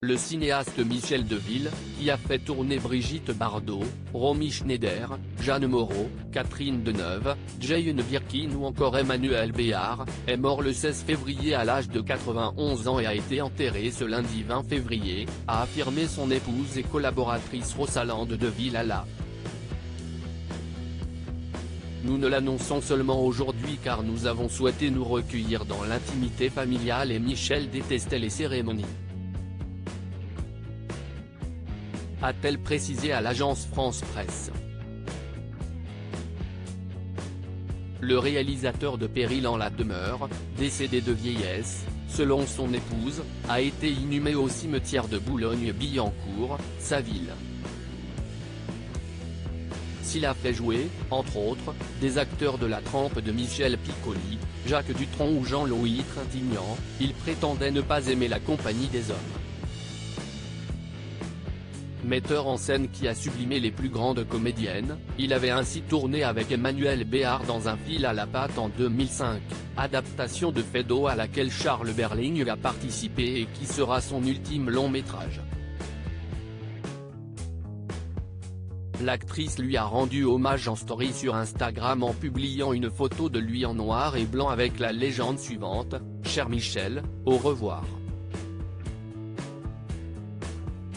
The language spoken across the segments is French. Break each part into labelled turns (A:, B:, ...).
A: Le cinéaste Michel Deville, qui a fait tourner Brigitte Bardot, Romy Schneider, Jeanne Moreau, Catherine Deneuve, Jane Birkin ou encore Emmanuel Béard, est mort le 16 février à l'âge de 91 ans et a été enterré ce lundi 20 février, a affirmé son épouse et collaboratrice Rosalande Deville à la. Nous ne l'annonçons seulement aujourd'hui car nous avons souhaité nous recueillir dans l'intimité familiale et Michel détestait les cérémonies, a-t-elle précisé à l'agence France Presse. Le réalisateur de Péril en la demeure, décédé de vieillesse, selon son épouse, a été inhumé au cimetière de Boulogne-Billancourt, sa ville. S'il a fait jouer, entre autres, des acteurs de la trempe de Michel Piccoli, Jacques Dutronc ou Jean-Louis Trintignant, il prétendait ne pas aimer la compagnie des hommes. Metteur en scène qui a sublimé les plus grandes comédiennes, il avait ainsi tourné avec Emmanuel Béard dans Un fil à la patte en 2005, adaptation de Feydeau à laquelle Charles Berling a participé et qui sera son ultime long métrage. L'actrice lui a rendu hommage en story sur Instagram en publiant une photo de lui en noir et blanc avec la légende suivante : « Cher Michel, au revoir ».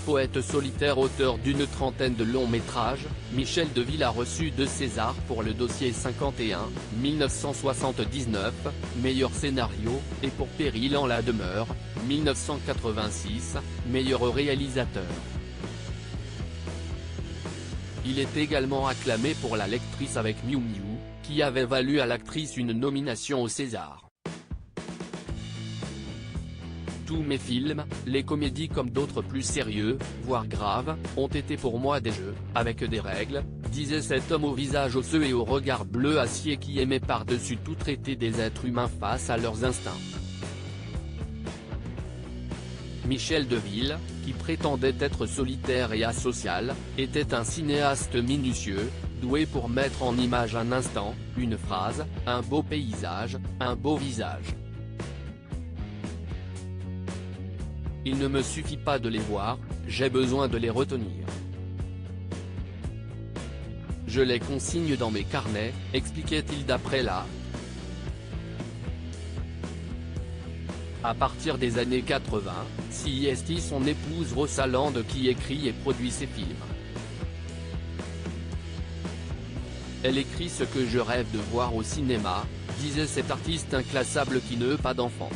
A: Poète solitaire auteur d'une trentaine de longs métrages, Michel Deville a reçu 2 Césars pour Le Dossier 51, 1979, meilleur scénario, et pour Péril en la demeure, 1986, meilleur réalisateur. Il est également acclamé pour La lectrice avec Miou Miou, qui avait valu à l'actrice une nomination au César. Tous mes films, les comédies comme d'autres plus sérieux, voire graves, ont été pour moi des jeux, avec des règles, disait cet homme au visage osseux et au regard bleu acier qui aimait par-dessus tout traiter des êtres humains face à leurs instincts. Michel Deville, qui prétendait être solitaire et asocial, était un cinéaste minutieux, doué pour mettre en image un instant, une phrase, un beau paysage, un beau visage. Il ne me suffit pas de les voir, j'ai besoin de les retenir. Je les consigne dans mes carnets, expliquait-il d'après la. À partir des années 80, c'est son épouse Rosalande qui écrit et produit ses films. Elle écrit ce que je rêve de voir au cinéma, disait cet artiste inclassable qui ne veut pas d'enfant.